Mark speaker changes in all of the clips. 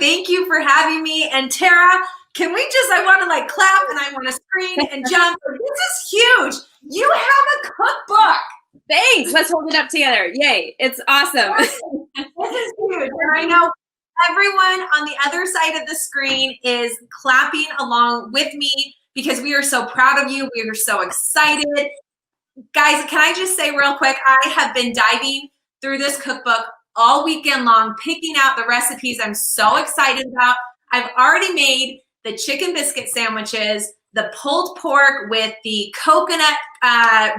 Speaker 1: Thank you for having me. And Tara, I want to like clap and I want to scream and jump. This is huge. You have a cookbook.
Speaker 2: Thanks. Let's hold it up together. Yay. It's awesome.
Speaker 1: This is huge. And I know everyone on the other side of the screen is clapping along with me because we are so proud of you. We are so excited. Guys, can I just say real quick, I have been diving through this cookbook all weekend long, picking out the recipes I'm so excited about. I've already made the chicken biscuit sandwiches, the pulled pork with the coconut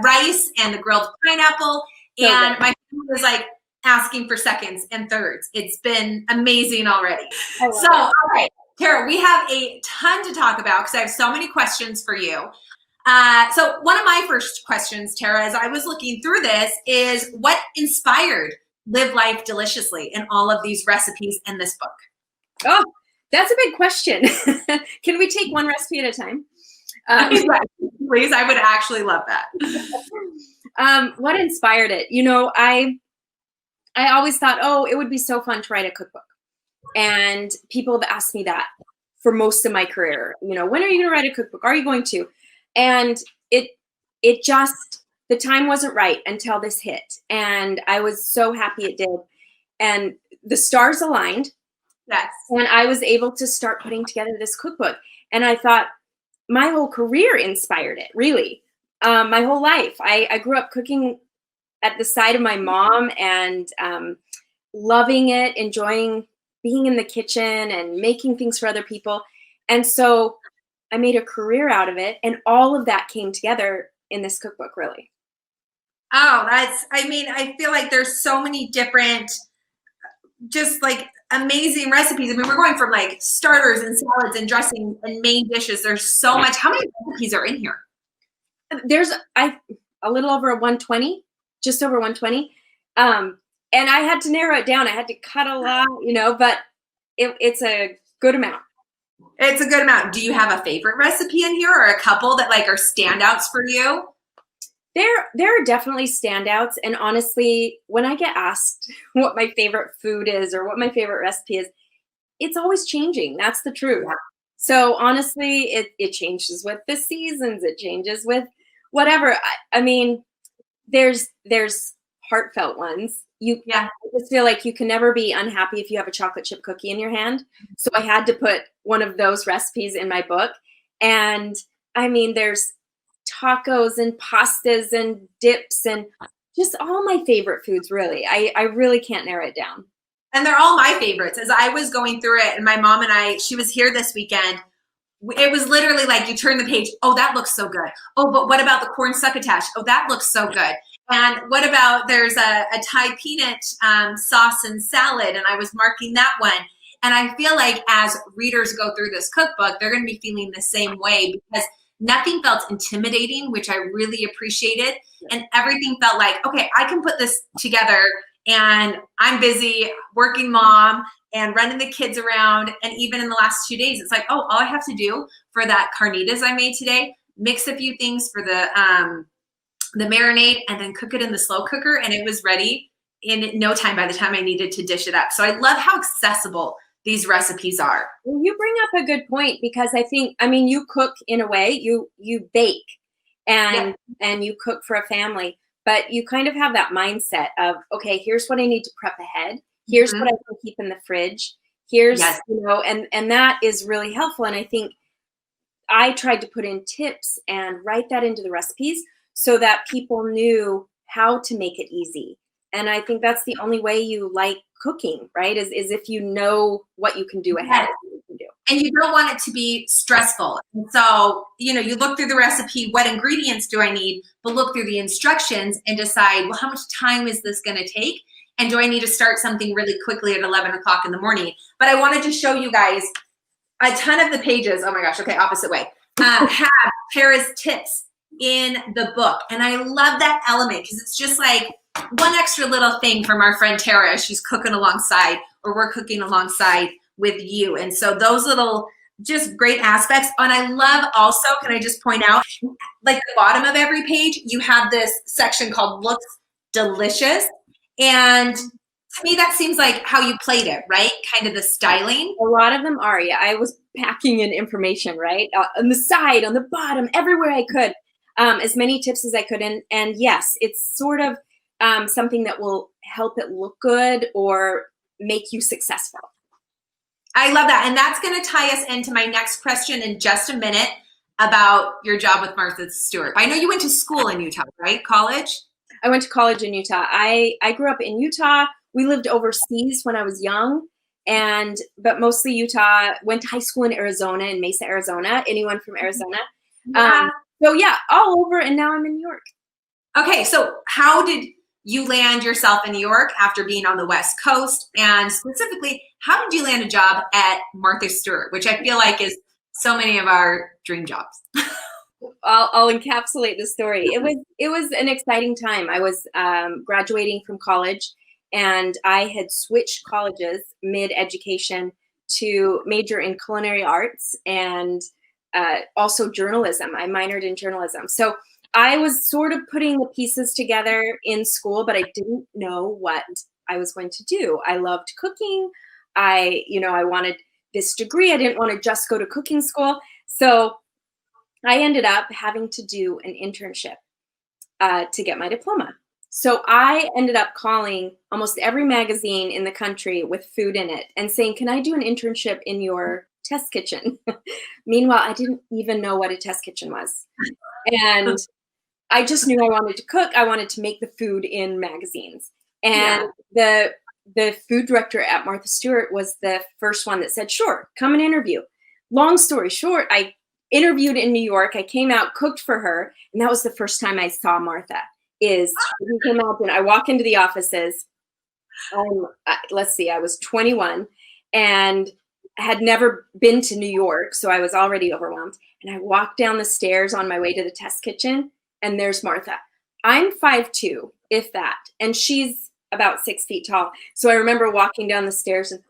Speaker 1: rice and the grilled pineapple. And my family was like asking for seconds and thirds. It's been amazing already. All right, Tara, we have a ton to talk about because I have so many questions for you. So one of my first questions, Tara, as I was looking through this is what inspired Live Life Deliciously in all of these recipes in this book?
Speaker 2: Oh, that's a big question. Can we take one recipe at a time?
Speaker 1: Please, I would actually love that.
Speaker 2: What inspired it? You know, I always thought, oh, it would be so fun to write a cookbook. And people have asked me that for most of my career. You know, when are you going to write a cookbook? Are you going to? And it just, the time wasn't right until this hit. And I was so happy it did. And the stars aligned.
Speaker 1: Yes.
Speaker 2: And I was able to start putting together this cookbook. And I thought my whole career inspired it, really. My whole life. I grew up cooking at the side of my mom and loving it, enjoying being in the kitchen and making things for other people. And so I made a career out of it. And all of that came together in this cookbook, really.
Speaker 1: Oh, I feel like there's so many different, just like amazing recipes. I mean, we're going from like starters and salads and dressings and main dishes. There's so much. How many recipes are in here?
Speaker 2: There's a little over 120, just over 120. And I had to narrow it down. I had to cut a lot, you know, but it's a good amount.
Speaker 1: It's a good amount. Do you have a favorite recipe in here or a couple that like are standouts for you?
Speaker 2: There are definitely standouts. And honestly, when I get asked what my favorite food is or what my favorite recipe is, it's always changing. That's the truth. Yeah. So honestly, it changes with the seasons. It changes with whatever. I mean, there's heartfelt ones. I just feel like you can never be unhappy if you have a chocolate chip cookie in your hand. So I had to put one of those recipes in my book. And I mean, there's tacos and pastas and dips and just all my favorite foods, really. I really can't narrow it down.
Speaker 1: And they're all my favorites. As I was going through it, and my mom and she was here this weekend, it was literally like you turn the page, oh, that looks so good. Oh, but what about the corn succotash? Oh, that looks so good. And what about there's a Thai peanut sauce and salad, and I was marking that one. And I feel like as readers go through this cookbook, they're going to be feeling the same way because nothing felt intimidating, which I really appreciated. And everything felt like, okay, I can put this together and I'm busy working mom and running the kids around. And even in the last 2 days, it's like, oh, all I have to do for that carnitas I made today, mix a few things for the marinade and then cook it in the slow cooker. And it was ready in no time by the time I needed to dish it up. So I love how accessible these recipes are.
Speaker 2: Well, you bring up a good point because I mean, you cook in a way, you bake and you cook for a family, but you kind of have that mindset of, okay, here's what I need to prep ahead. Here's what I can keep in the fridge. Here's, you know, and that is really helpful. And I think I tried to put in tips and write that into the recipes so that people knew how to make it easy. And I think that's the only way you like cooking, right? Is if you know what you can do ahead.
Speaker 1: And you don't want it to be stressful. And so, you know, you look through the recipe, what ingredients do I need? But look through the instructions and decide, well, how much time is this going to take? And do I need to start something really quickly at 11 o'clock in the morning? But I wanted to show you guys a ton of the pages. Oh my gosh. Okay. Opposite way. Have Tara's tips in the book. And I love that element because it's just like one extra little thing from our friend Tara as she's cooking alongside, or we're cooking alongside with you. And so those little just great aspects. And I love also, can I just point out, like the bottom of every page, you have this section called Looks Delicious. And To me, that seems like how you played it, right? Kind of the styling.
Speaker 2: A lot of them are, yeah. I was packing in information, right? On the side, on the bottom, everywhere I could, as many tips as I could. And yes, it's sort of something that will help it look good or make you successful.
Speaker 1: I love that. And that's going to tie us into my next question in just a minute about your job with Martha Stewart. I know you went to school in Utah, right? College?
Speaker 2: I went to college in Utah. I grew up in Utah. We lived overseas when I was young, but mostly Utah. Went to high school in Arizona, in Mesa, Arizona. Anyone from Arizona?
Speaker 1: Yeah.
Speaker 2: So yeah, all over, and now I'm in New York.
Speaker 1: Okay, so how did you land yourself in New York after being on the West Coast? And specifically, how did you land a job at Martha Stewart, which I feel like is so many of our dream jobs?
Speaker 2: I'll encapsulate the story. It was an exciting time. I was graduating from college, and I had switched colleges mid-education to major in culinary arts and also journalism. I minored in journalism. So I was sort of putting the pieces together in school, but I didn't know what I was going to do. I loved cooking. I wanted this degree. I didn't want to just go to cooking school. So I ended up having to do an internship to get my diploma. So I ended up calling almost every magazine in the country with food in it and saying, can I do an internship in your test kitchen? Meanwhile, I didn't even know what a test kitchen was. And I just knew I wanted to cook. I wanted to make the food in magazines. And the food director at Martha Stewart was the first one that said, sure, come and interview. Long story short, I interviewed in New York. I came out, cooked for her. And that was the first time I saw Martha. You can imagine, I walk into the offices. Let's see, I was 21 and had never been to New York. So I was already overwhelmed. And I walked down the stairs on my way to the test kitchen. And there's Martha. I'm 5'2", if that. And she's about 6 feet tall. So I remember walking down the stairs and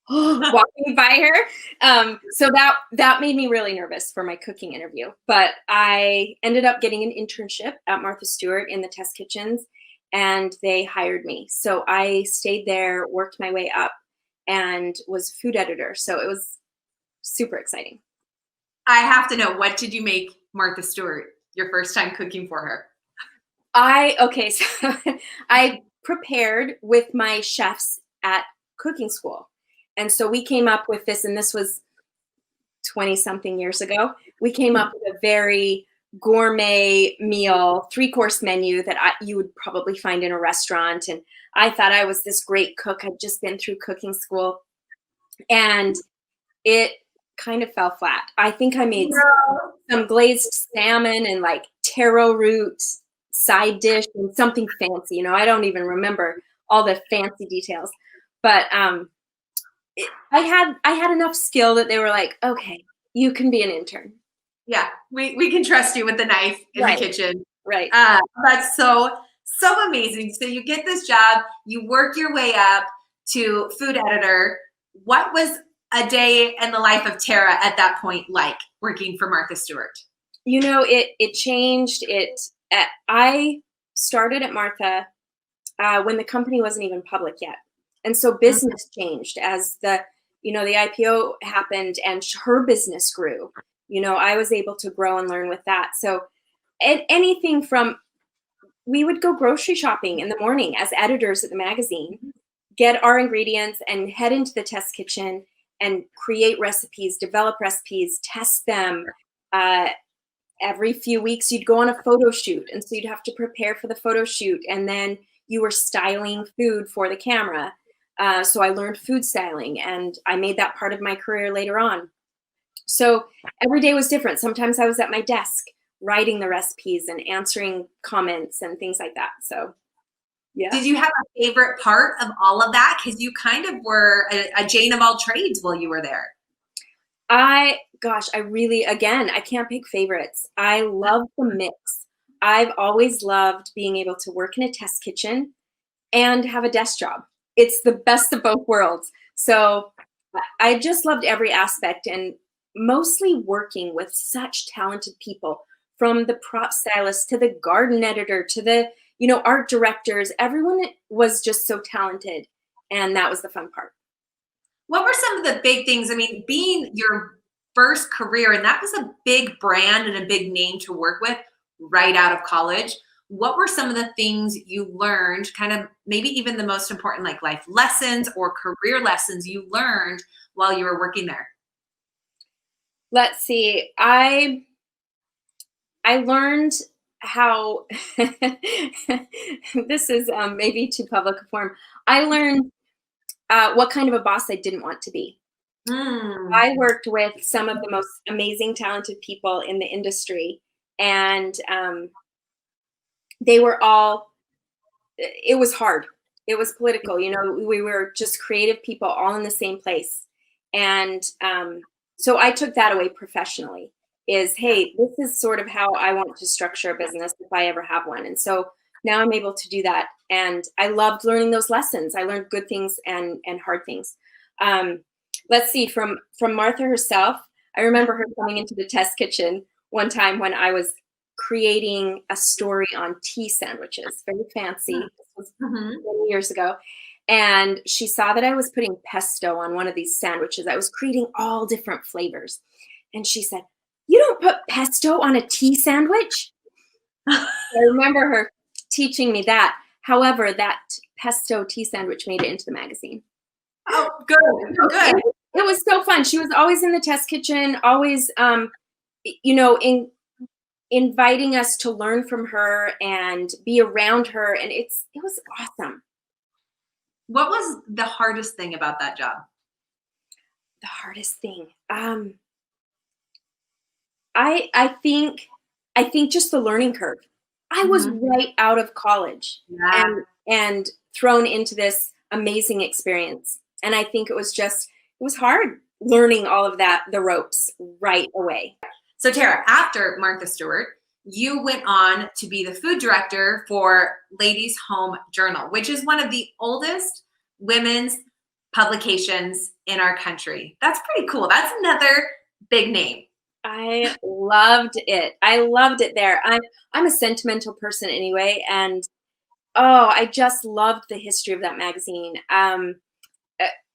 Speaker 2: walking by her. So that made me really nervous for my cooking interview. But I ended up getting an internship at Martha Stewart in the test kitchens, and they hired me. So I stayed there, worked my way up, and was food editor. So it was super exciting.
Speaker 1: I have to know, what did you make Martha Stewart your first time cooking for her?
Speaker 2: So I prepared with my chefs at cooking school. And so we came up with this, and this was 20-something years ago. We came up with a very gourmet meal, 3-course menu that you would probably find in a restaurant. And I thought I was this great cook. I'd just been through cooking school. And it kind of fell flat. I think I made some glazed salmon and like taro root side dish and something fancy. I don't even remember all the fancy details. But I had enough skill that they were like, okay, you can be an intern.
Speaker 1: Yeah, we can trust you with the knife in the kitchen.
Speaker 2: Right.
Speaker 1: That's so amazing. So you get this job, you work your way up to food editor. What was a day in the life of Tara at that point like, working for Martha Stewart?
Speaker 2: It changed. I started at Martha when the company wasn't even public yet. And so business changed as the IPO happened and her business grew. I was able to grow and learn with that. So anything from, we would go grocery shopping in the morning as editors at the magazine, get our ingredients and head into the test kitchen and create recipes, develop recipes, test them. Every few weeks you'd go on a photo shoot. And so you'd have to prepare for the photo shoot. And then you were styling food for the camera. So I learned food styling, and I made that part of my career later on. So every day was different. Sometimes I was at my desk writing the recipes and answering comments and things like that. So, yeah.
Speaker 1: Did you have a favorite part of all of that? Because you kind of were a Jane of all trades while you were there.
Speaker 2: I can't pick favorites. I love the mix. I've always loved being able to work in a test kitchen and have a desk job. It's the best of both worlds. So I just loved every aspect, and mostly working with such talented people, from the prop stylist to the garden editor to the, art directors. Everyone was just so talented. And that was the fun part.
Speaker 1: What were some of the big things? I mean, being your first career, and that was a big brand and a big name to work with right out of college. What were some of the things you learned, kind of maybe even the most important, like life lessons or career lessons you learned while you were working there?
Speaker 2: Let's see. I learned how this is maybe too public a form. I learned what kind of a boss I didn't want to be. I worked with some of the most amazing, talented people in the industry, and they were all, it was hard. It was political. You know, we were just creative people all in the same place. And so I took that away professionally is, hey, this is sort of how I want to structure a business if I ever have one. And so now I'm able to do that. And I loved learning those lessons. I learned good things and hard things. Let's see, from Martha herself, I remember her coming into the test kitchen one time when I was creating a story on tea sandwiches, very fancy. This was many years ago. And she saw that I was putting pesto on one of these sandwiches. I was creating all different flavors. And she said, "You don't put pesto on a tea sandwich?" I remember her teaching me that. However, that pesto tea sandwich made it into the magazine.
Speaker 1: Oh, good, good.
Speaker 2: It was so fun. She was always in the test kitchen, always, you know, inviting us to learn from her and be around her. And it was awesome.
Speaker 1: What was the hardest thing about that job?
Speaker 2: The hardest thing. I think just the learning curve. I was right out of college and thrown into this amazing experience. And I think it was hard learning all of that, the ropes right away.
Speaker 1: So Tara, after Martha Stewart, you went on to be the food director for Ladies' Home Journal, which is one of the oldest women's publications in our country. That's pretty cool. That's another big name.
Speaker 2: I loved it. I loved it there. I'm a sentimental person anyway, and I just loved the history of that magazine.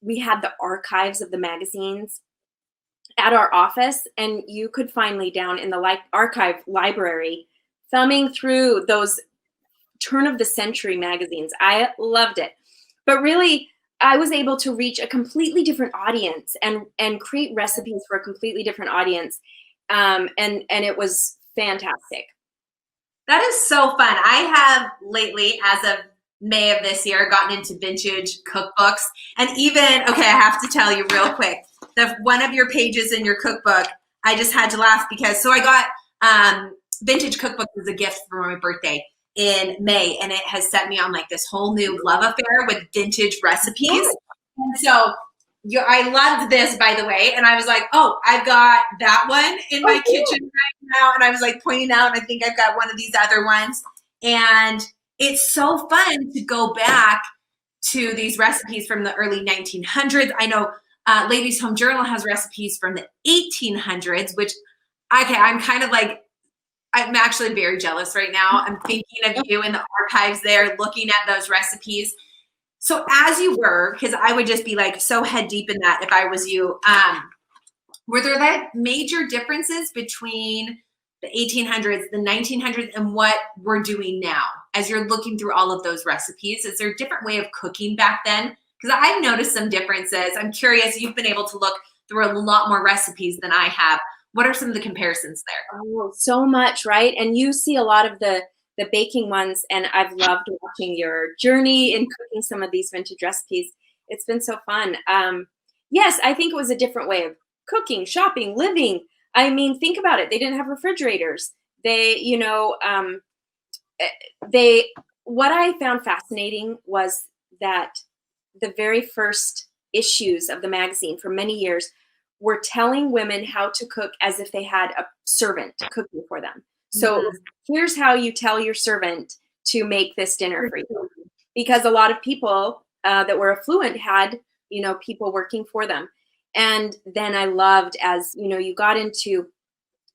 Speaker 2: We had the archives of the magazines at our office, and you could find me down in the archive library thumbing through those turn of the century magazines. I loved it. But really, I was able to reach a completely different audience and create recipes for a completely different audience. And it was fantastic.
Speaker 1: That is so fun. I have lately, as of May of this year, gotten into vintage cookbooks. And even, okay, I have to tell you real quick, one of your pages in your cookbook, I just had to laugh because, so I got vintage cookbook as a gift for my birthday in May, and it has set me on like this whole new love affair with vintage recipes. And so I loved this, by the way, and I was like, oh, I've got that one in my kitchen right now, and I was like pointing out, I think I've got one of these other ones, and it's so fun to go back to these recipes from the early 1900s. I know Ladies' Home Journal has recipes from the 1800s, which, okay, I'm kind of like, I'm actually very jealous right now. I'm thinking of you in the archives there, looking at those recipes. So as you were, because I would just be like so head deep in that if I was you, were there like major differences between the 1800s, the 1900s, and what we're doing now as you're looking through all of those recipes? Is there a different way of cooking back then? Because I've noticed some differences. I'm curious, you've been able to look through a lot more recipes than I have. What are some of the comparisons there?
Speaker 2: Oh, so much, right? And you see a lot of the baking ones, and I've loved watching your journey in cooking some of these vintage recipes. It's been so fun. Yes, I think it was a different way of cooking, shopping, living. I mean, think about it. They didn't have refrigerators. What I found fascinating was that the very first issues of the magazine for many years were telling women how to cook as if they had a servant cooking for them. So here's how you tell your servant to make this dinner for you. Because a lot of people that were affluent had, people working for them. And then I loved as, you got into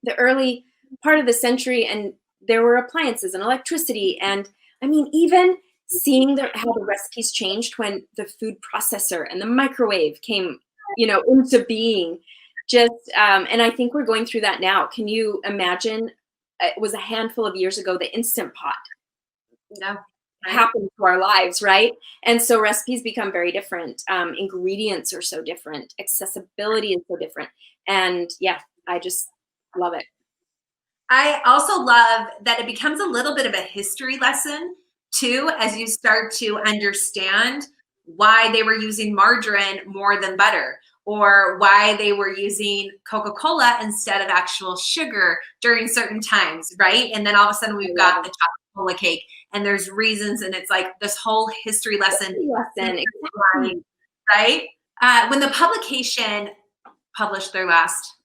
Speaker 2: the early part of the century and there were appliances and electricity. And I mean, even seeing how the recipes changed when the food processor and the microwave came, into being. Just and I think we're going through that now. Can you imagine? It was a handful of years ago, the Instant Pot
Speaker 1: No.
Speaker 2: happened to our lives, right? And so recipes become very different. Ingredients are so different. Accessibility is so different. And yeah, I just love it.
Speaker 1: I also love that it becomes a little bit of a history lesson too, as you start to understand why they were using margarine more than butter, or why they were using Coca-Cola instead of actual sugar during certain times, right? And then all of a sudden we've got the chocolate cola cake, and there's reasons, and it's like this whole history lesson,
Speaker 2: Exactly.
Speaker 1: right? When the publication published their last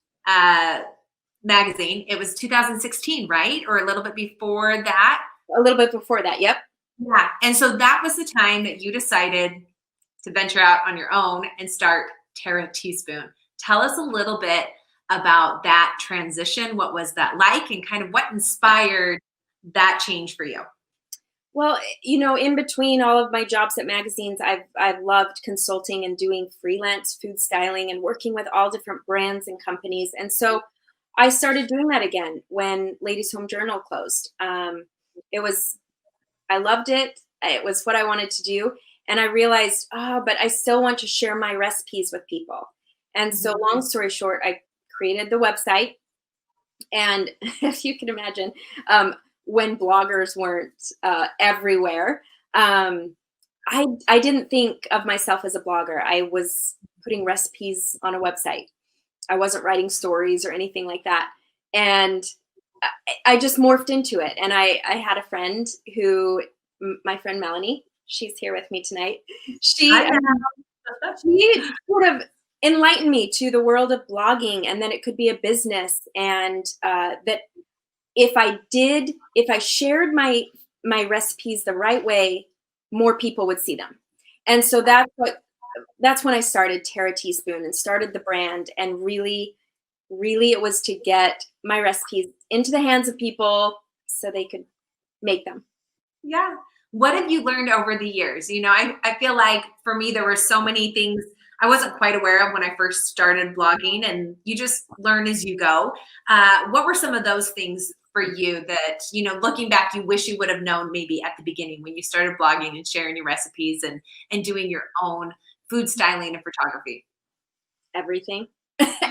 Speaker 1: magazine, it was 2016, right? Or a little bit before that?
Speaker 2: A little bit before that, yep.
Speaker 1: Yeah. And so that was the time that you decided to venture out on your own and start Terra Teaspoon. Tell us a little bit about that transition. What was that like, and kind of what inspired that change for you?
Speaker 2: Well, in between all of my jobs at magazines, I've loved consulting and doing freelance food styling and working with all different brands and companies. And so I started doing that again when Ladies Home Journal closed. I loved it. It was what I wanted to do. And I realized, but I still want to share my recipes with people. And so long story short, I created the website. And if you can imagine, when bloggers weren't everywhere, I didn't think of myself as a blogger. I was putting recipes on a website. I wasn't writing stories or anything like that. And I just morphed into it. And I had a friend my friend Melanie, she's here with me tonight. She sort of enlightened me to the world of blogging, and then it could be a business. And that if I shared my recipes the right way, more people would see them. And so that's when I started Terra Teaspoon and started the brand. And really, really it was to get my recipes into the hands of people so they could make them.
Speaker 1: Yeah. What have you learned over the years? I feel like for me, there were so many things I wasn't quite aware of when I first started blogging, and you just learn as you go. What were some of those things for you that, looking back, you wish you would have known maybe at the beginning when you started blogging and sharing your recipes and doing your own food styling and photography?
Speaker 2: Everything.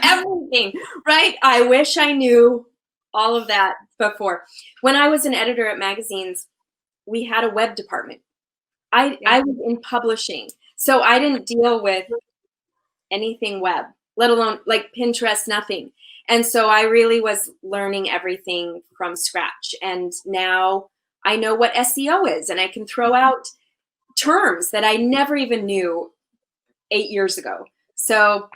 Speaker 2: Everything, right? I wish I knew all of that before. When I was an editor at magazines, we had a web department. I was in publishing, so I didn't deal with anything web, let alone like Pinterest, nothing. And so I really was learning everything from scratch. And now I know what SEO is, and I can throw out terms that I never even knew 8 years ago. So,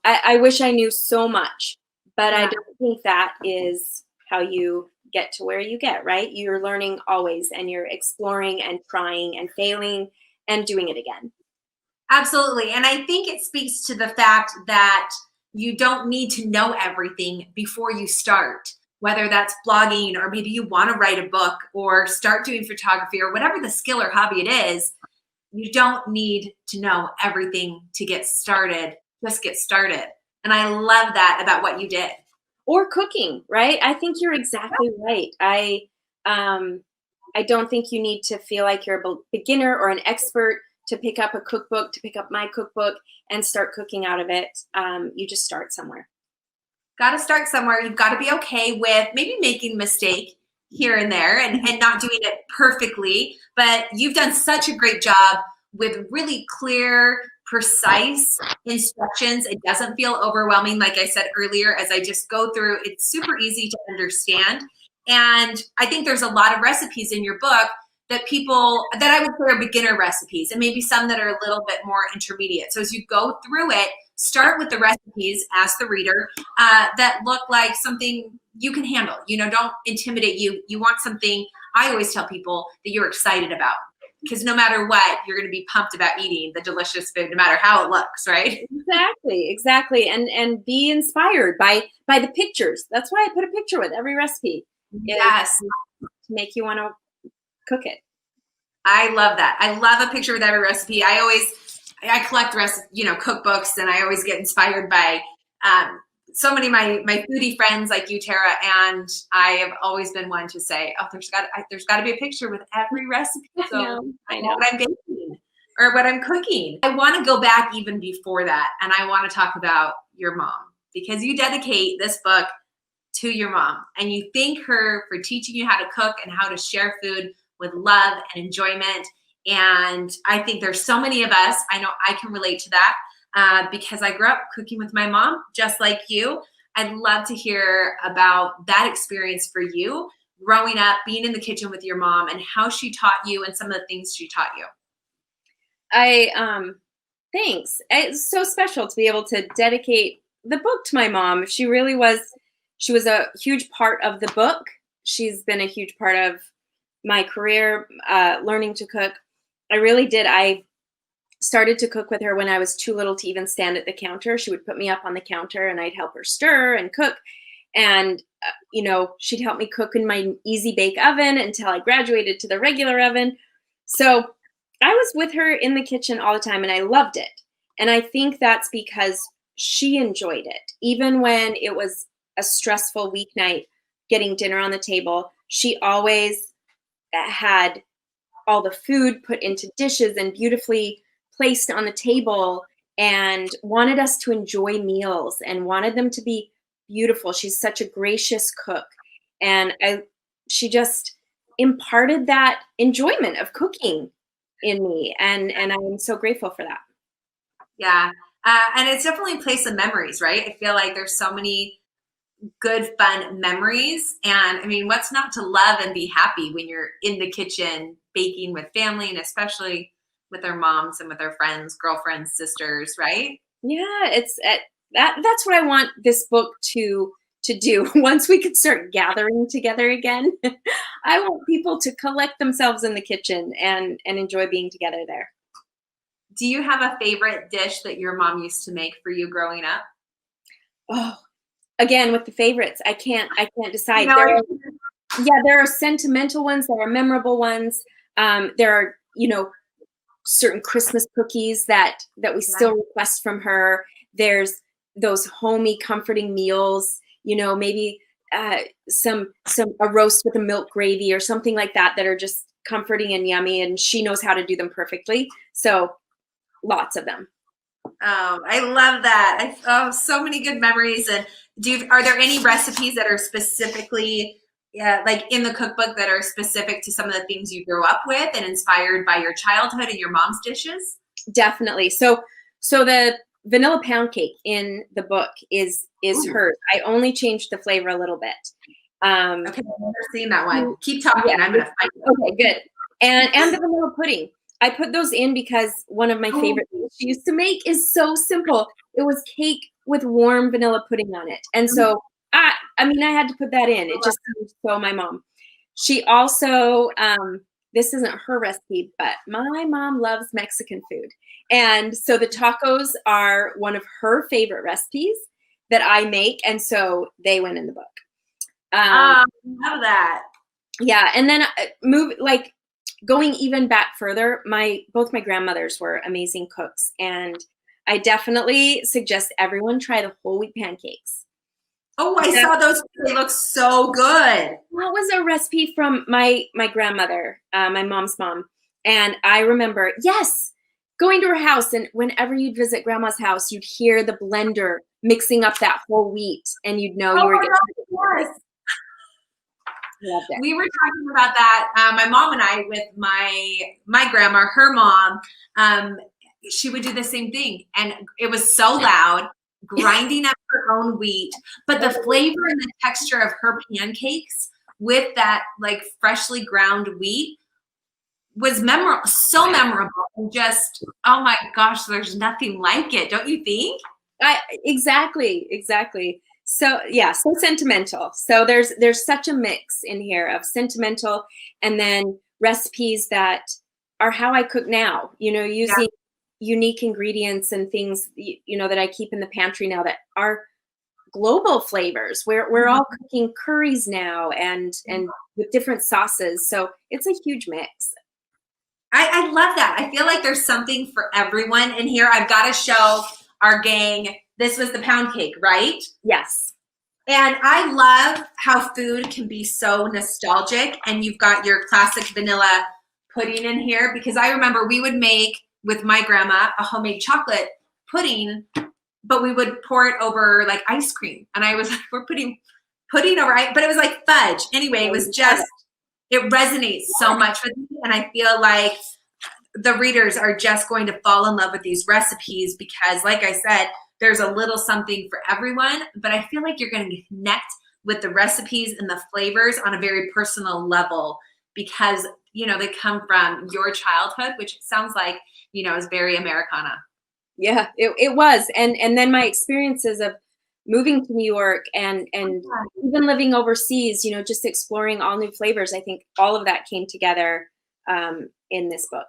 Speaker 2: I wish I knew so much, but I don't think that is how you get to where you get, right? You're learning always, and you're exploring and trying and failing and doing it again.
Speaker 1: Absolutely. And I think it speaks to the fact that you don't need to know everything before you start, whether that's blogging, or maybe you want to write a book or start doing photography, or whatever the skill or hobby it is. You don't need to know everything to get started. Just get started. And I love that about what you did.
Speaker 2: Or cooking, right? I think you're exactly right. I don't think you need to feel like you're a beginner or an expert to pick up a cookbook, to pick up my cookbook and start cooking out of it. You just start somewhere.
Speaker 1: Got to start somewhere. You've got to be okay with maybe making a mistake here and there, and not doing it perfectly. But you've done such a great job with really clear, precise instructions. It doesn't feel overwhelming. Like I said earlier, as I just go through, it's super easy to understand. And I think there's a lot of recipes in your book that I would say are beginner recipes, and maybe some that are a little bit more intermediate. So as you go through it, start with the recipes as the reader that look like something you can handle. Don't intimidate you. You want something, I always tell people, that you're excited about. Because no matter what, you're going to be pumped about eating the delicious food, no matter how it looks, right?
Speaker 2: Exactly. And be inspired by the pictures. That's why I put a picture with every recipe.
Speaker 1: Yes.
Speaker 2: To make you want to cook it.
Speaker 1: I love that. I love a picture with every recipe. I collect cookbooks, and I always get inspired by so many of my foodie friends like you, Tara, and I have always been one to say, oh, there's got to be a picture with every recipe. So
Speaker 2: I know
Speaker 1: what I'm baking or what I'm cooking. I want to go back even before that, and I want to talk about your mom, because you dedicate this book to your mom, and you thank her for teaching you how to cook and how to share food with love and enjoyment. And I think there's so many of us, I know I can relate to that because I grew up cooking with my mom, just like you. I'd love to hear about that experience for you, growing up, being in the kitchen with your mom, and how she taught you and some of the things she taught you.
Speaker 2: Thanks. It's so special to be able to dedicate the book to my mom. She was a huge part of the book. She's been a huge part of my career, learning to cook. I really did. I started to cook with her when I was too little to even stand at the counter. She would put me up on the counter and I'd help her stir and cook. And, she'd help me cook in my easy bake oven until I graduated to the regular oven. So I was with her in the kitchen all the time, and I loved it. And I think that's because she enjoyed it. Even when it was a stressful weeknight getting dinner on the table, she always had all the food put into dishes and beautifully placed on the table, and wanted us to enjoy meals and wanted them to be beautiful. She's such a gracious cook, and she just imparted that enjoyment of cooking in me, and I'm so grateful for that.
Speaker 1: Yeah. And it's definitely a place of memories, right? I feel like there's so many good, fun memories. And I mean, what's not to love and be happy when you're in the kitchen baking with family, and especially with our moms and with our friends, girlfriends, sisters, right?
Speaker 2: Yeah, it's that's what I want this book to do. Once we could start gathering together again, I want people to collect themselves in the kitchen and enjoy being together there.
Speaker 1: Do you have a favorite dish that your mom used to make for you growing up?
Speaker 2: Oh, again, with the favorites, I can't decide.
Speaker 1: No,
Speaker 2: There are sentimental ones, there are memorable ones. There are, certain Christmas cookies that we still request from her. There's those homey, comforting meals, maybe a roast with a milk gravy or something like that are just comforting and yummy, and she knows how to do them perfectly. So lots of them.
Speaker 1: Oh, I love that. So many good memories. And are there any recipes that are specifically like in the cookbook that are specific to some of the things you grew up with and inspired by your childhood and your mom's dishes?
Speaker 2: Definitely. So the vanilla pound cake in the book is
Speaker 1: Ooh.
Speaker 2: hers. I only changed the flavor a little bit.
Speaker 1: Okay, I've never seen that one. Keep talking. Yeah. I'm gonna find it.
Speaker 2: Okay, good. And the vanilla pudding. I put those in because one of my favorite things she used to make is so simple. It was cake with warm vanilla pudding on it. And so I had to put that in. It just seemed so my mom. She also, this isn't her recipe, but my mom loves Mexican food. And so the tacos are one of her favorite recipes that I make. And so they went in the book.
Speaker 1: Love that.
Speaker 2: Yeah. And then going even back further, both my grandmothers were amazing cooks, and I definitely suggest everyone try the whole wheat pancakes.
Speaker 1: Oh, I saw those. They look so good.
Speaker 2: That was a recipe from my grandmother, my mom's mom. And I remember, going to her house, and whenever you'd visit grandma's house, you'd hear the blender mixing up that whole wheat, and you'd know you were getting it.
Speaker 1: We were talking about that, my mom and I, with my grandma, her mom. She would do the same thing, and it was so loud, grinding up her own wheat, but the flavor and the texture of her pancakes with that like freshly ground wheat was memorable, so memorable, and just, oh my gosh, there's nothing like it, don't you think?
Speaker 2: Exactly. So so sentimental. So there's such a mix in here of sentimental and then recipes that are how I cook now, using unique ingredients and things, that I keep in the pantry now that are global flavors. We're all cooking curries now and with different sauces. So it's a huge mix.
Speaker 1: I love that. I feel like there's something for everyone in here. I've got to show our gang. This was the pound cake, right?
Speaker 2: Yes.
Speaker 1: And I love how food can be so nostalgic, and you've got your classic vanilla pudding in here, because I remember we would make with my grandma a homemade chocolate pudding, but we would pour it over like ice cream. And I was like, we're putting pudding over ice, but it was like fudge. Anyway, it was just, it resonates so much with me. And I feel like the readers are just going to fall in love with these recipes because, like I said, there's a little something for everyone, but I feel like you're going to connect with the recipes and the flavors on a very personal level because, you know, they come from your childhood, which sounds like, you know, is very Americana.
Speaker 2: Yeah, it was. And then my experiences of moving to New York and even living overseas, you know, just exploring all new flavors. I think all of that came together in this book.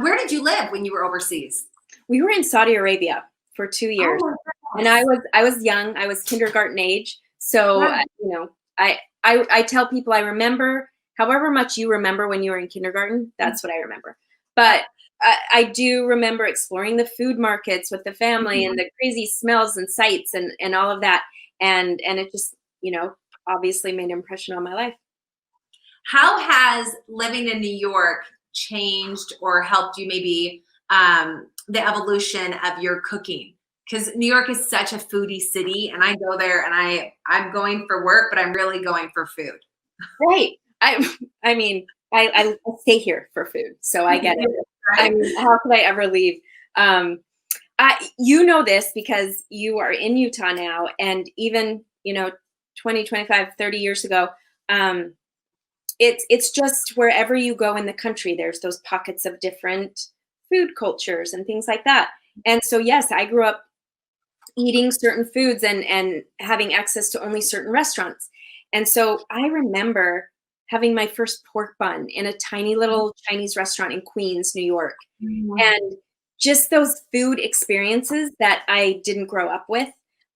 Speaker 1: Where did you live when you were overseas?
Speaker 2: We were in Saudi Arabia for 2 years.
Speaker 1: Oh,
Speaker 2: and I was young. I was kindergarten age. So, you know, I tell people I remember however much you remember when you were in kindergarten, that's what I remember. But I do remember exploring the food markets with the family and the crazy smells and sights and all of that. And it just, you know, obviously made an impression on my life.
Speaker 1: How has living in New York changed or helped you maybe the evolution of your cooking? Because New York is such a foodie city, and I go there and I'm going for work, but I'm really going for food.
Speaker 2: Right. I mean, I stay here for food, so I get it. I mean, how could I ever leave? You know this because you are in Utah now, and even, you know, 20, 25, 30 years ago, it's just wherever you go in the country, there's those pockets of different food cultures and things like that. And so, yes, I grew up eating certain foods and having access to only certain restaurants. And so I remember having my first pork bun in a tiny little Chinese restaurant in Queens, New York. And just those food experiences that I didn't grow up with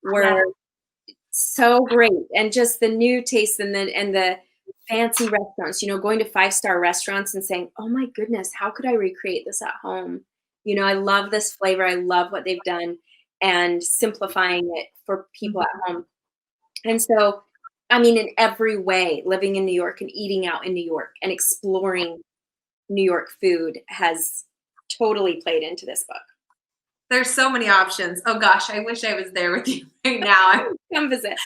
Speaker 2: were so great. And just the new taste and the fancy restaurants, you know, going to 5-star restaurants and saying, oh my goodness, how could I recreate this at home? You know, I love this flavor. I love what they've done and simplifying it for people at home. And so, I mean, in every way, living in New York and eating out in New York and exploring New York food has totally played into this book.
Speaker 1: There's so many options. Oh gosh, I wish I was there with you right now.
Speaker 2: Come visit.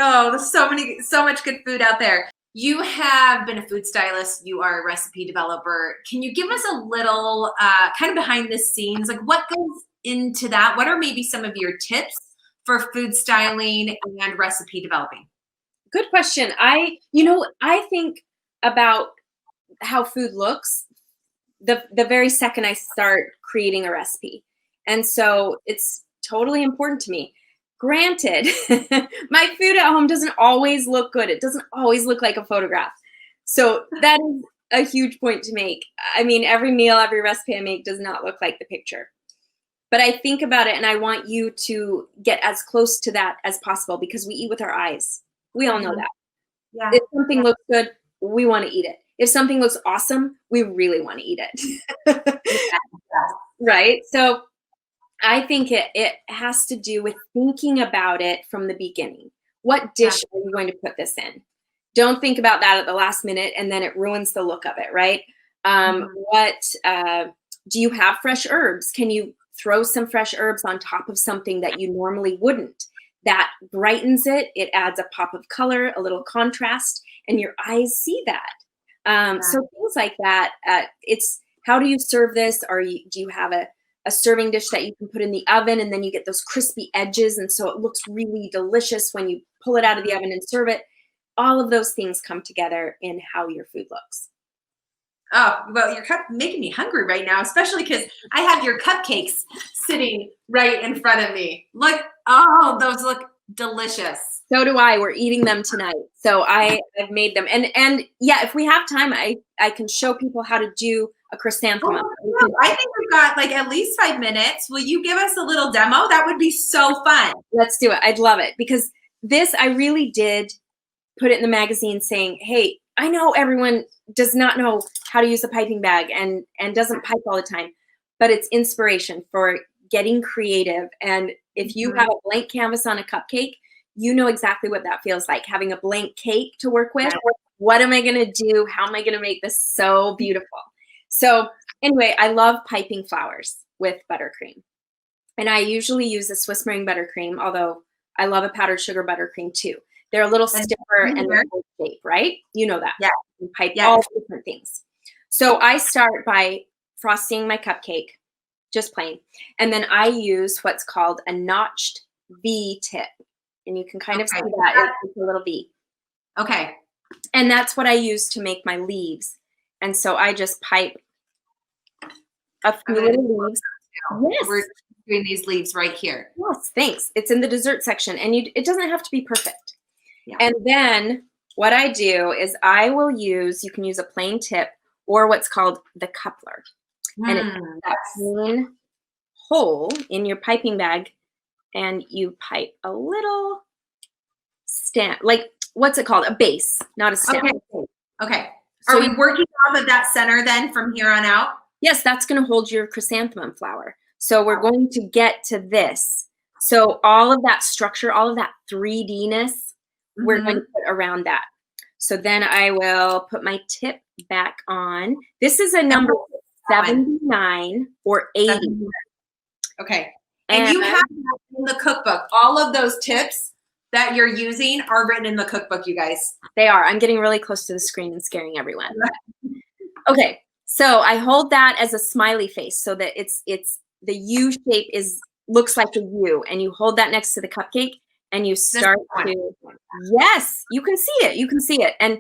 Speaker 1: Oh, there's so much good food out there. You have been a food stylist. You are a recipe developer. Can you give us a little kind of behind the scenes? Like what goes into that? What are maybe some of your tips for food styling and recipe developing?
Speaker 2: Good question. I think about how food looks the very second I start creating a recipe. And so it's totally important to me. Granted, my food at home doesn't always look good. It doesn't always look like a photograph. So that is a huge point to make. I mean, every meal, every recipe I make does not look like the picture. But I think about it and I want you to get as close to that as possible because we eat with our eyes. We all know that.
Speaker 1: Yeah.
Speaker 2: If something looks good, we want to eat it. If something looks awesome, we really want to eat it. Right? So I think it has to do with thinking about it from the beginning. What dish are you going to put this in? Don't think about that at the last minute and then it ruins the look of it, right? What do you have fresh herbs? Can you throw some fresh herbs on top of something that you normally wouldn't? That brightens it. It adds a pop of color, a little contrast, and your eyes see that. So things like that. It's how do you serve this? Do you have a serving dish that you can put in the oven and then you get those crispy edges and so it looks really delicious when you pull it out of the oven and serve it? All of those things come together in how your food looks.
Speaker 1: Oh, well, you're making me hungry right now, especially because I have your cupcakes sitting right in front of me. Look, oh, those look delicious.
Speaker 2: So do I. We're eating them tonight. So I've made them. And yeah, if we have time, I can show people how to do a chrysanthemum.
Speaker 1: Oh, I think we've got like at least 5 minutes. Will you give us a little demo? That would be so fun.
Speaker 2: Let's do it. I'd love it because this, I really did put it in the magazine saying, hey, I know everyone does not know how to use a piping bag and doesn't pipe all the time, but it's inspiration for getting creative. And if you have a blank canvas on a cupcake, you know exactly what that feels like, having a blank cake to work with. What am I going to do? How am I going to make this so beautiful? So anyway, I love piping flowers with buttercream. And I usually use a Swiss meringue buttercream, although I love a powdered sugar buttercream too. They're a little stiffer and a shape, right? You know that.
Speaker 1: Yeah.
Speaker 2: You pipe all different things. So I start by frosting my cupcake, just plain. And then I use what's called a notched V tip. And you can kind of see that it's a little V.
Speaker 1: Okay.
Speaker 2: And that's what I use to make my leaves. And so I just pipe a few little leaves. Yes.
Speaker 1: We're doing these leaves right here.
Speaker 2: Yes, thanks. It's in the dessert section. And it doesn't have to be perfect.
Speaker 1: Yeah.
Speaker 2: And then what I do is I will use, you can use a plain tip or what's called the coupler. And it's that plain hole in your piping bag, and you pipe a little stem, like what's it called? A base, not a stem.
Speaker 1: Okay.
Speaker 2: So
Speaker 1: are we working off of that center then from here on out?
Speaker 2: Yes, that's going to hold your chrysanthemum flower. So we're going to get to this. So all of that structure, all of that 3D-ness, we're going to put around that. So then I will put my tip back on. This is a number 79 or 80.
Speaker 1: Okay. And you have that in the cookbook. All of those tips that you're using are written in the cookbook, you guys.
Speaker 2: They are. I'm getting really close to the screen and scaring everyone. Okay. So I hold that as a smiley face so that it's the U shape looks like a U, and you hold that next to the cupcake and you start to, yes, you can see it. You can see it. And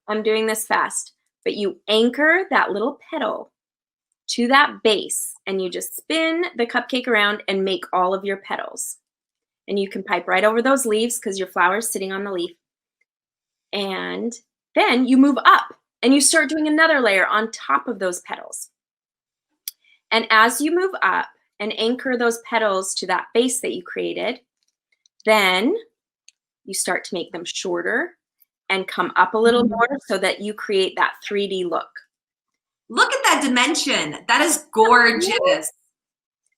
Speaker 2: I'm doing this fast, but you anchor that little petal to that base and you just spin the cupcake around and make all of your petals. And you can pipe right over those leaves because your flower is sitting on the leaf. And then you move up and you start doing another layer on top of those petals. And as you move up and anchor those petals to that base that you created, then you start to make them shorter and come up a little more so that you create that 3D look.
Speaker 1: Look at that dimension. That is gorgeous.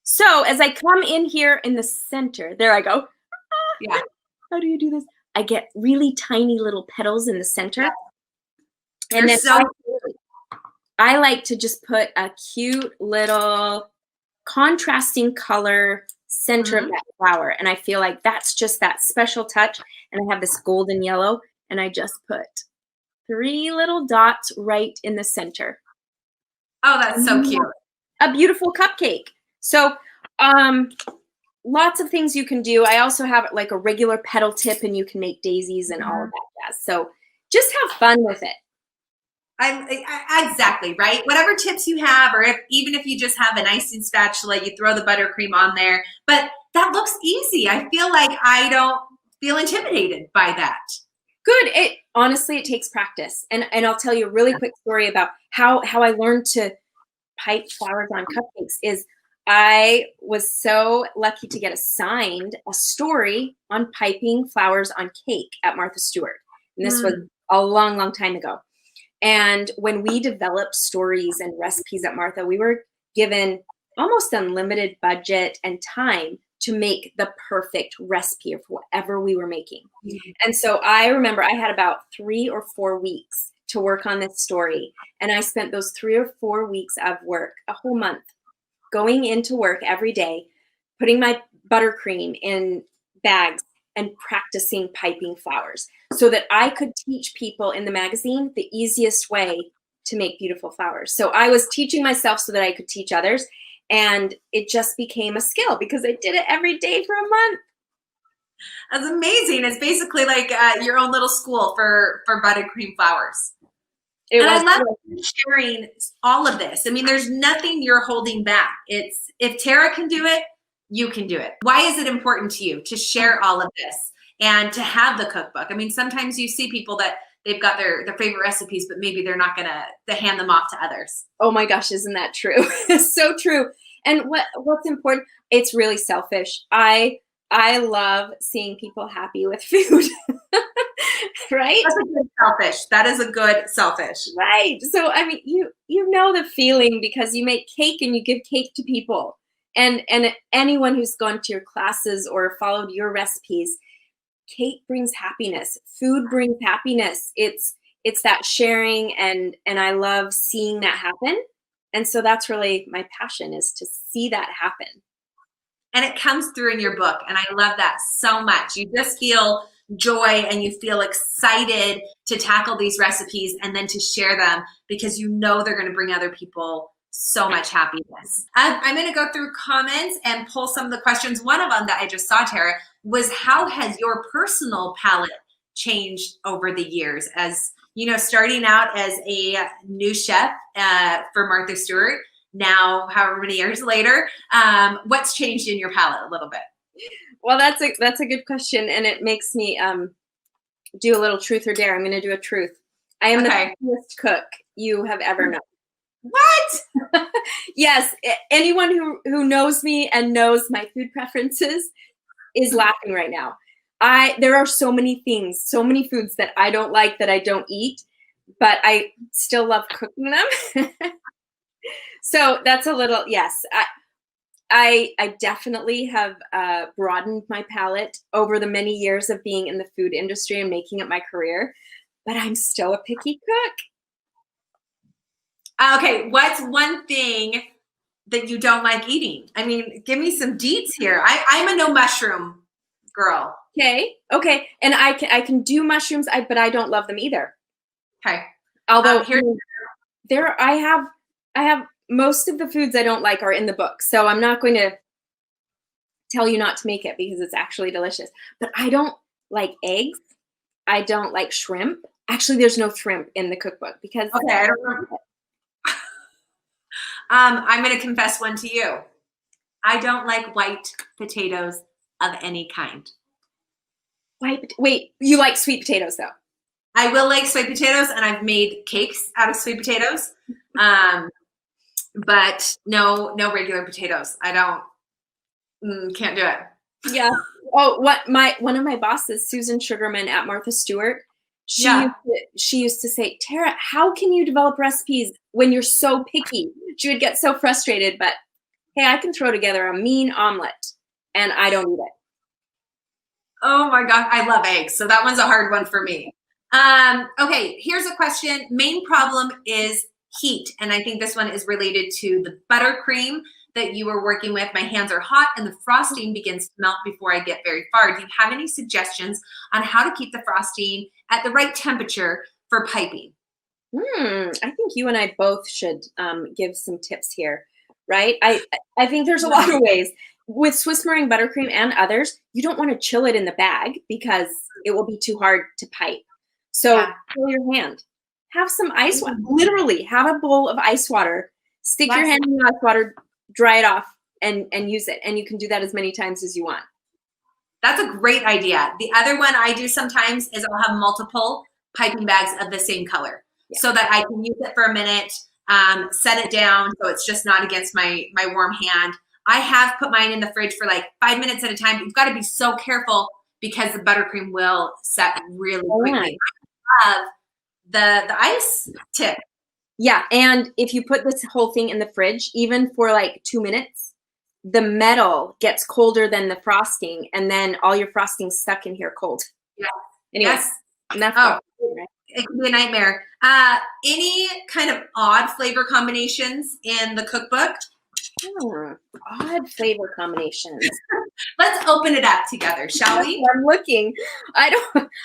Speaker 2: So as I come in here in the center, there I go.
Speaker 1: Yeah.
Speaker 2: How do you do this? I get really tiny little petals in the center.
Speaker 1: Yeah.
Speaker 2: And then I like to just put a cute little contrasting color center of that flower. And I feel like that's just that special touch. And I have this golden yellow, and I just put 3 little dots right in the center.
Speaker 1: Oh, that's so cute.
Speaker 2: A beautiful cupcake. So lots of things you can do. I also have like a regular petal tip, and you can make daisies and all of that jazz. So just have fun with it.
Speaker 1: Exactly, right? Whatever tips you have, or even if you just have an icing spatula, you throw the buttercream on there. But that looks easy. I feel like I don't feel intimidated by that.
Speaker 2: Good. Honestly, it takes practice. And I'll tell you a really quick story about how I learned to pipe flowers on cupcakes. Is I was so lucky to get assigned a story on piping flowers on cake at Martha Stewart. And this was a long, long time ago. And when we developed stories and recipes at Martha, we were given almost unlimited budget and time to make the perfect recipe of whatever we were making. And so I remember I had about 3 or 4 weeks to work on this story. And I spent those 3 or 4 weeks of work, a whole month, going into work every day, putting my buttercream in bags and practicing piping flowers so that I could teach people in the magazine the easiest way to make beautiful flowers. So I was teaching myself so that I could teach others. And it just became a skill because I did it every day for a month.
Speaker 1: That's amazing. It's basically like your own little school for buttercream flowers. And I love sharing all of this. I mean, there's nothing you're holding back. It's if Tara can do it, you can do it. Why is it important to you to share all of this and to have the cookbook? I mean, sometimes you see people that they've got their favorite recipes, but maybe they're not going to hand them off to others.
Speaker 2: Oh my gosh, isn't that true? It's so true. And what's important, it's really selfish. I love seeing people happy with food. right?
Speaker 1: That's a good selfish. That is a good selfish.
Speaker 2: Right. So I mean, you know the feeling because you make cake and you give cake to people. And anyone who's gone to your classes or followed your recipes, cake brings happiness. Food brings happiness. It's that sharing and I love seeing that happen. And so that's really my passion, is to see that happen.
Speaker 1: And it comes through in your book. And I love that so much. You just feel joy and you feel excited to tackle these recipes and then to share them because you know they're going to bring other people so much happiness. I'm going to go through comments and pull some of the questions. One of them that I just saw, Tara, was how has your personal palate changed over the years? As you know, starting out as a new chef for Martha Stewart, now however many years later, what's changed in your palate a little bit?
Speaker 2: Well, that's a good question, and it makes me do a little truth or dare. I'm going to do a truth. I am the best cook you have ever known.
Speaker 1: What?
Speaker 2: Yes, anyone who knows me and knows my food preferences is laughing right now. There are so many things, so many foods that I don't like, that I don't eat, but I still love cooking them. So that's a little, yes. I definitely have broadened my palate over the many years of being in the food industry and making it my career, but I'm still a picky cook.
Speaker 1: Okay, what's one thing that you don't like eating? I mean, give me some deets here. I'm a no mushroom girl.
Speaker 2: Okay, and I can do mushrooms, but I don't love them either.
Speaker 1: Okay,
Speaker 2: although I have most of the foods I don't like are in the book, so I'm not going to tell you not to make it because it's actually delicious. But I don't like eggs. I don't like shrimp. Actually, there's no shrimp in the cookbook because
Speaker 1: I don't know. I'm going to confess one to you. I don't like white potatoes of any kind.
Speaker 2: Wait, you like sweet potatoes though?
Speaker 1: I will like sweet potatoes, and I've made cakes out of sweet potatoes. But no regular potatoes. I can't do it.
Speaker 2: Yeah. Oh, one of my bosses, Susan Sugarman at Martha Stewart, she used to say, Tara, how can you develop recipes when you're so picky? She would get so frustrated, but hey, I can throw together a mean omelet and I don't eat it.
Speaker 1: Oh my God, I love eggs. So that one's a hard one for me. Okay, here's a question. Main problem is heat. And I think this one is related to the buttercream that you were working with. My hands are hot and the frosting begins to melt before I get very far. Do you have any suggestions on how to keep the frosting at the right temperature for piping?
Speaker 2: I think you and I both should give some tips here, right? I think there's a lot of ways. With Swiss meringue buttercream and others, you don't want to chill it in the bag because it will be too hard to pipe. So chill your hand. Have some ice water. Literally, have a bowl of ice water. Stick your hand in the ice water, dry it off, and use it. And you can do that as many times as you want.
Speaker 1: That's a great idea. The other one I do sometimes is I'll have multiple piping bags of the same color so that I can use it for a minute, set it down so it's just not against my warm hand. I have put mine in the fridge for like 5 minutes at a time. You've got to be so careful because the buttercream will set really quickly. I love the ice tip.
Speaker 2: Yeah, and if you put this whole thing in the fridge, even for like 2 minutes, the metal gets colder than the frosting, and then all your frosting's stuck in here cold.
Speaker 1: Yeah.
Speaker 2: Anyways, and that's right?
Speaker 1: It can be a nightmare. Any kind of odd flavor combinations in the cookbook?
Speaker 2: Odd flavor combinations.
Speaker 1: Let's open it up together, shall we?
Speaker 2: I'm looking. I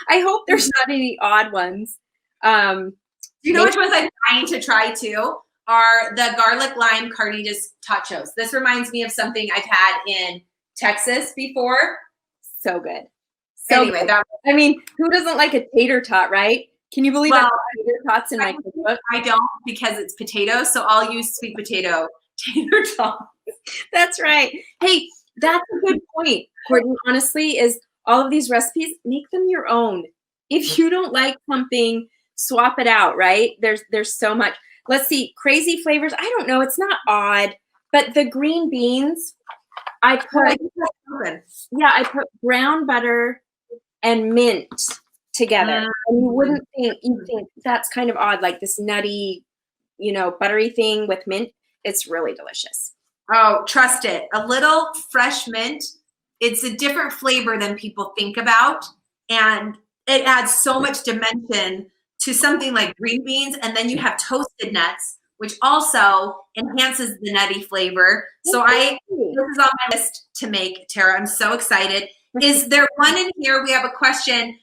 Speaker 2: hope there's not any odd ones.
Speaker 1: Do you know which ones I'm trying to try too? Are the garlic lime carnitas tachos. This reminds me of something I've had in Texas before.
Speaker 2: So good.
Speaker 1: Anyway,
Speaker 2: I mean, who doesn't like a tater tot, right? Can you believe I have tater tots in my cookbook?
Speaker 1: I don't, because it's potatoes, so I'll use sweet potato tater tots.
Speaker 2: That's right. Hey, that's a good point, Courtney. Honestly, is all of these recipes, make them your own. If you don't like something, swap it out, right? There's so much. Let's see, crazy flavors. I don't know. It's not odd, but the green beans, I put brown butter and mint together. And you wouldn't think, you think that's kind of odd, like this nutty, buttery thing with mint. It's really delicious.
Speaker 1: Oh, trust it. A little fresh mint. It's a different flavor than people think about. And it adds so much dimension to something like green beans. And then you have toasted nuts, which also enhances the nutty flavor. So this is on my list to make, Tara. I'm so excited. Is there one in here? We have a question.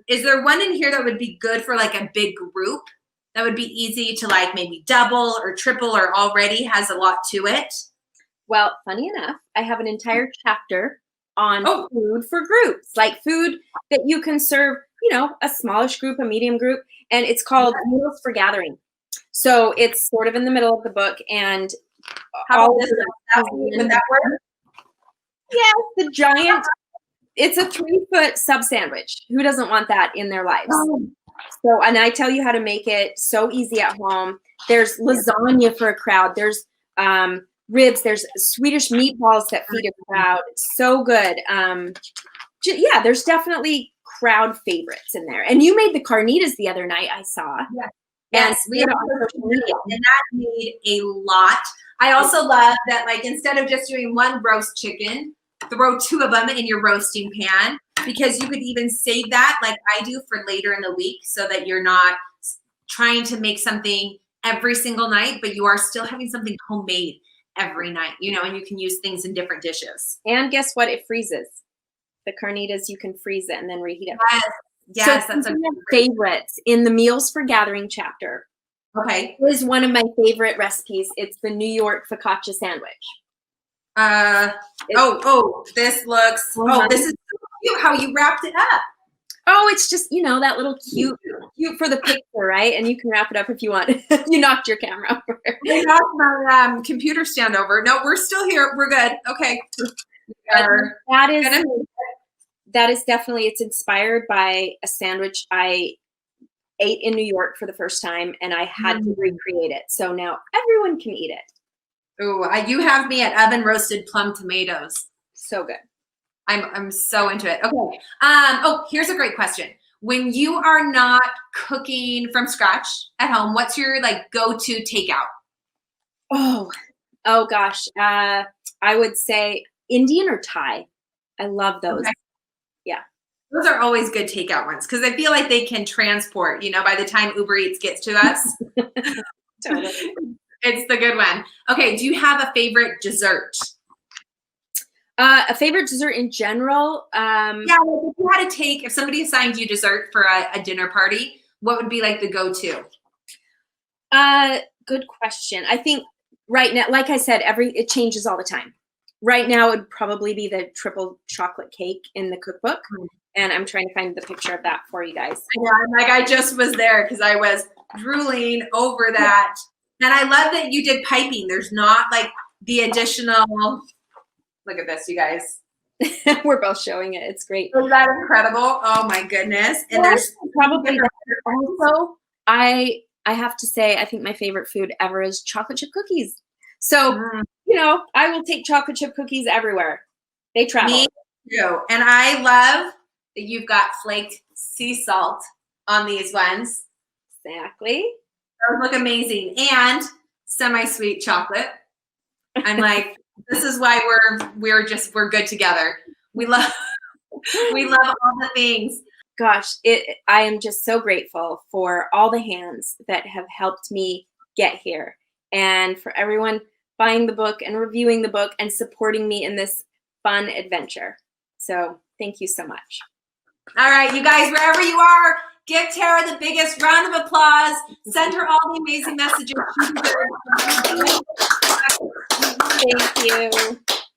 Speaker 1: Is there one in here that would be good for like a big group? That would be easy to like maybe double or triple or already has a lot to it?
Speaker 2: Well, funny enough, I have an entire chapter on food for groups, like food that you can serve, a smallish group, a medium group, and it's called Meals for Gathering. So it's sort of in the middle of the book, and
Speaker 1: how would that work?
Speaker 2: Yeah, the giant. It's a 3-foot sub sandwich. Who doesn't want that in their lives? So, and I tell you how to make it so easy at home. There's lasagna for a crowd. There's ribs. There's Swedish meatballs that feed a crowd. So good. Yeah, there's definitely crowd favorites in there. And you made the carnitas the other night, I saw.
Speaker 1: Yes, we have on social media, and that made a lot. I also love that, like, instead of just doing one roast chicken, throw 2 of them in your roasting pan, because you could even save that like I do for later in the week so that you're not trying to make something every single night, but you are still having something homemade every night, and you can use things in different dishes.
Speaker 2: And guess what? It freezes. The carnitas, you can freeze it and then reheat it.
Speaker 1: Yes,
Speaker 2: so
Speaker 1: that's a
Speaker 2: favorites in the Meals for Gathering chapter.
Speaker 1: Okay.
Speaker 2: Is one of my favorite recipes. It's the New York focaccia sandwich.
Speaker 1: This looks, this is so cute how you wrapped it up.
Speaker 2: Oh, it's just, that little cute for the picture, right? And you can wrap it up if you want. You knocked your camera over.
Speaker 1: I knocked my computer stand over. No, we're still here. We're good. Okay.
Speaker 2: That is definitely, it's inspired by a sandwich I ate in New York for the first time, and I had to recreate it. So now everyone can eat it.
Speaker 1: Ooh, you have me at oven roasted plum tomatoes.
Speaker 2: So good.
Speaker 1: I'm so into it. Okay. Here's a great question. When you are not cooking from scratch at home, what's your like go-to takeout?
Speaker 2: Oh gosh. I would say Indian or Thai. I love those.
Speaker 1: Okay.
Speaker 2: Yeah.
Speaker 1: Those are always good takeout ones because I feel like they can transport, by the time Uber Eats gets to us.
Speaker 2: Totally.
Speaker 1: It's the good one. Okay. Do you have a favorite dessert?
Speaker 2: A favorite dessert in general?
Speaker 1: If you had to if somebody assigned you dessert for a dinner party, what would be like the go-to?
Speaker 2: Good question. I think right now, like I said, it changes all the time. Right now, it would probably be the triple chocolate cake in the cookbook. And I'm trying to find the picture of that for you guys.
Speaker 1: Yeah, I just was there because I was drooling over that. And I love that you did piping. There's not like the additional, look at this, you guys.
Speaker 2: We're both showing it. It's great.
Speaker 1: Isn't that incredible? Oh my goodness. And there's
Speaker 2: probably also, I have to say, I think my favorite food ever is chocolate chip cookies. So, I will take chocolate chip cookies everywhere. They travel.
Speaker 1: Me too. And I love that you've got flaked sea salt on these ones.
Speaker 2: Exactly.
Speaker 1: Those look amazing. And semi-sweet chocolate. I'm like, this is why we're good together. We love all the things.
Speaker 2: Gosh, I am just so grateful for all the hands that have helped me get here, and for everyone buying the book and reviewing the book and supporting me in this fun adventure. So thank you so much.
Speaker 1: All right, you guys, wherever you are, give Tara the biggest round of applause. Send her all the amazing messages.
Speaker 2: Thank you.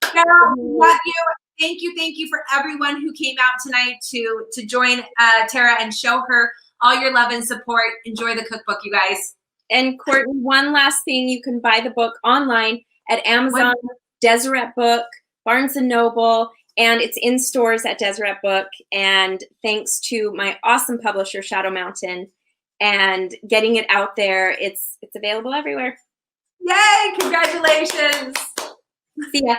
Speaker 1: Tara, we love you. Thank you for everyone who came out tonight to join Tara and show her all your love and support. Enjoy the cookbook, you guys.
Speaker 2: And Courtney, one last thing, you can buy the book online at Amazon, Deseret Book, Barnes & Noble, and it's in stores at Deseret Book. And thanks to my awesome publisher, Shadow Mountain, and getting it out there, it's available everywhere.
Speaker 1: Yay! Congratulations.
Speaker 2: See ya.